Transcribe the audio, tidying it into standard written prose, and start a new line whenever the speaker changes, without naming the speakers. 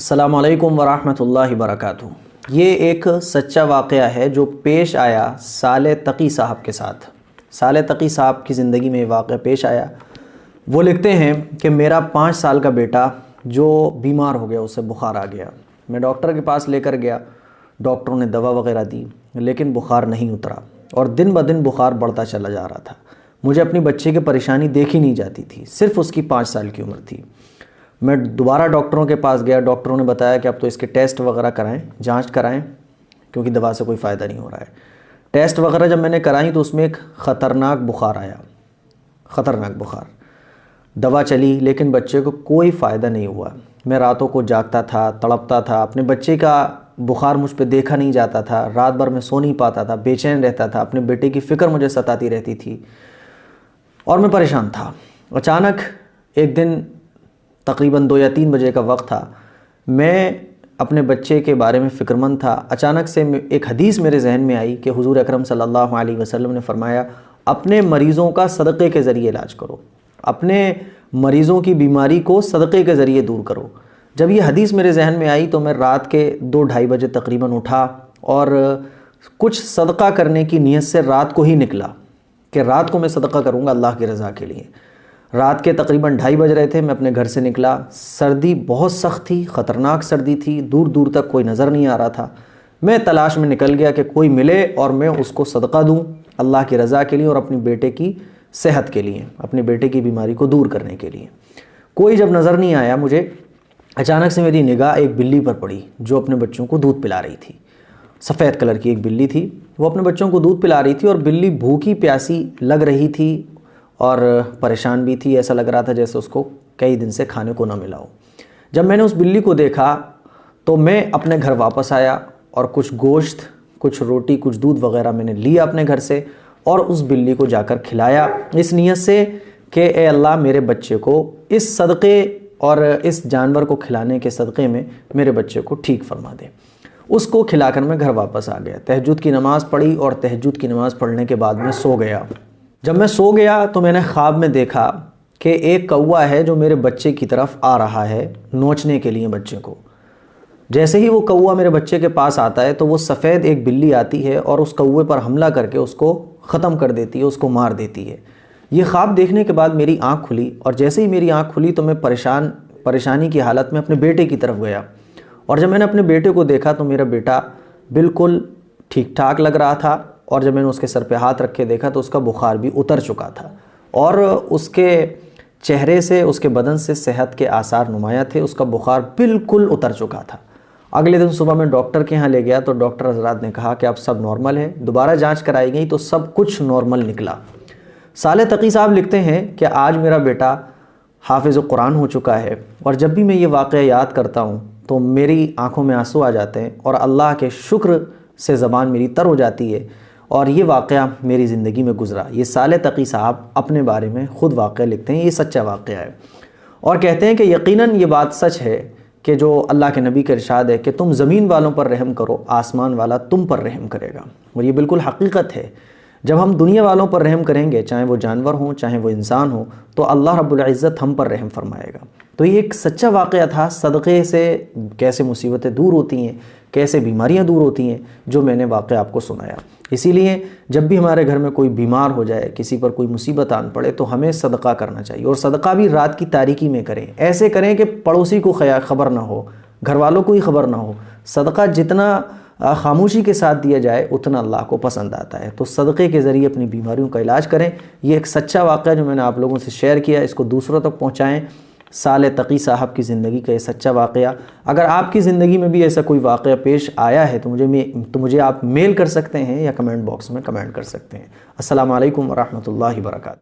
السلام علیکم ورحمۃ اللہ وبرکاتہ۔ یہ ایک سچا واقعہ ہے جو پیش آیا صالح تقی صاحب کے ساتھ۔ صالح تقی صاحب کی زندگی میں یہ واقعہ پیش آیا۔ وہ لکھتے ہیں کہ میرا 5 سال کا بیٹا جو بیمار ہو گیا، اسے بخار آ گیا۔ میں ڈاکٹر کے پاس لے کر گیا، ڈاکٹروں نے دوا وغیرہ دی لیکن بخار نہیں اترا اور دن بدن بخار بڑھتا چلا جا رہا تھا۔ مجھے اپنی بچے کی پریشانی دیکھی نہیں جاتی تھی، صرف اس کی 5 سال کی عمر تھی۔ میں دوبارہ ڈاکٹروں کے پاس گیا، ڈاکٹروں نے بتایا کہ اب تو اس کے ٹیسٹ وغیرہ کرائیں، جانچ کرائیں، کیونکہ دوا سے کوئی فائدہ نہیں ہو رہا ہے۔ ٹیسٹ وغیرہ جب میں نے کرائیں تو اس میں ایک خطرناک بخار آیا، خطرناک بخار۔ دوا چلی لیکن بچے کو کوئی فائدہ نہیں ہوا۔ میں راتوں کو جاگتا تھا، تڑپتا تھا، اپنے بچے کا بخار مجھ پہ دیکھا نہیں جاتا تھا، رات بھر میں سو نہیں پاتا تھا، بے چین رہتا تھا، اپنے بیٹے کی فکر مجھے ستاتی رہتی تھی اور میں پریشان تھا۔ اچانک ایک دن تقریباً 2 یا 3 بجے کا وقت تھا، میں اپنے بچے کے بارے میں فکر مند تھا۔ اچانک سے ایک حدیث میرے ذہن میں آئی کہ حضور اکرم صلی اللہ علیہ وسلم نے فرمایا، اپنے مریضوں کا صدقے کے ذریعے علاج کرو، اپنے مریضوں کی بیماری کو صدقے کے ذریعے دور کرو۔ جب یہ حدیث میرے ذہن میں آئی تو میں رات کے 2-2:30 بجے تقریباً اٹھا اور کچھ صدقہ کرنے کی نیت سے رات کو ہی نکلا کہ رات کو میں صدقہ کروں گا اللہ کی رضا کے لیے۔ رات کے تقریباً 2:30 بج رہے تھے، میں اپنے گھر سے نکلا۔ سردی بہت سخت تھی، خطرناک سردی تھی، دور دور تک کوئی نظر نہیں آ رہا تھا۔ میں تلاش میں نکل گیا کہ کوئی ملے اور میں اس کو صدقہ دوں اللہ کی رضا کے لیے اور اپنے بیٹے کی صحت کے لیے، اپنے بیٹے کی بیماری کو دور کرنے کے لیے۔ کوئی جب نظر نہیں آیا مجھے، اچانک سے میری نگاہ ایک بلی پر پڑی جو اپنے بچوں کو دودھ پلا رہی تھی۔ سفید کلر کی ایک بلی تھی، وہ اپنے بچوں کو دودھ پلا رہی تھی اور بلی بھوکی پیاسی لگ رہی تھی اور پریشان بھی تھی۔ ایسا لگ رہا تھا جیسے اس کو کئی دن سے کھانے کو نہ ملا ہو۔ جب میں نے اس بلی کو دیکھا تو میں اپنے گھر واپس آیا اور کچھ گوشت، کچھ روٹی، کچھ دودھ وغیرہ میں نے لیا اپنے گھر سے اور اس بلی کو جا کر کھلایا، اس نیت سے کہ اے اللہ میرے بچے کو اس صدقے اور اس جانور کو کھلانے کے صدقے میں میرے بچے کو ٹھیک فرما دے۔ اس کو کھلا کر میں گھر واپس آ گیا، تہجد کی نماز پڑھی اور تہجد کی نماز پڑھنے کے بعد میں سو گیا۔ جب میں سو گیا تو میں نے خواب میں دیکھا کہ ایک کوا ہے جو میرے بچے کی طرف آ رہا ہے نوچنے کے لیے بچے کو۔ جیسے ہی وہ کوا میرے بچے کے پاس آتا ہے تو وہ سفید ایک بلی آتی ہے اور اس کوے پر حملہ کر کے اس کو ختم کر دیتی ہے، اس کو مار دیتی ہے۔ یہ خواب دیکھنے کے بعد میری آنکھ کھلی اور جیسے ہی میری آنکھ کھلی تو میں پریشانی کی حالت میں اپنے بیٹے کی طرف گیا اور جب میں نے اپنے بیٹے کو دیکھا تو میرا بیٹا بالکل ٹھیک ٹھاک لگ رہا تھا اور جب میں نے اس کے سر پہ ہاتھ رکھ کے دیکھا تو اس کا بخار بھی اتر چکا تھا اور اس کے چہرے سے، اس کے بدن سے صحت کے آثار نمایاں تھے، اس کا بخار بالکل اتر چکا تھا۔ اگلے دن صبح میں ڈاکٹر کے ہاں لے گیا تو ڈاکٹر حضرات نے کہا کہ اب سب نارمل ہے۔ دوبارہ جانچ کرائی گئی تو سب کچھ نارمل نکلا۔ صالح تقی صاحب لکھتے ہیں کہ آج میرا بیٹا حافظ قرآن ہو چکا ہے اور جب بھی میں یہ واقعہ یاد کرتا ہوں تو میری آنکھوں میں آنسو آ جاتے ہیں اور اللہ کے شکر سے زبان میری تر ہو جاتی ہے۔ اور یہ واقعہ میری زندگی میں گزرا۔ یہ صالح تقی صاحب اپنے بارے میں خود واقعہ لکھتے ہیں، یہ سچا واقعہ ہے اور کہتے ہیں کہ یقیناً یہ بات سچ ہے کہ جو اللہ کے نبی کا ارشاد ہے کہ تم زمین والوں پر رحم کرو، آسمان والا تم پر رحم کرے گا، اور یہ بالکل حقیقت ہے۔ جب ہم دنیا والوں پر رحم کریں گے، چاہے وہ جانور ہوں چاہے وہ انسان ہوں، تو اللہ رب العزت ہم پر رحم فرمائے گا۔ تو یہ ایک سچا واقعہ تھا، صدقے سے کیسے مصیبتیں دور ہوتی ہیں، کیسے بیماریاں دور ہوتی ہیں، جو میں نے واقعہ آپ کو سنایا۔ اسی لیے جب بھی ہمارے گھر میں کوئی بیمار ہو جائے، کسی پر کوئی مصیبت آن پڑے تو ہمیں صدقہ کرنا چاہیے، اور صدقہ بھی رات کی تاریکی میں کریں۔ ایسے کریں کہ پڑوسی کو خبر نہ ہو، گھر والوں کو ہی خبر نہ ہو۔ صدقہ جتنا خاموشی کے ساتھ دیا جائے اتنا اللہ کو پسند آتا ہے۔ تو صدقے کے ذریعے اپنی بیماریوں کا علاج کریں۔ یہ ایک سچا واقعہ جو میں نے آپ لوگوں سے شیئر کیا، اس کو دوسروں تک پہنچائیں۔ صالح تقی صاحب کی زندگی کا یہ سچا واقعہ۔ اگر آپ کی زندگی میں بھی ایسا کوئی واقعہ پیش آیا ہے تو مجھے آپ میل کر سکتے ہیں یا کمنٹ باکس میں کمنٹ کر سکتے ہیں۔ السلام علیکم ورحمۃ اللہ وبرکاتہ۔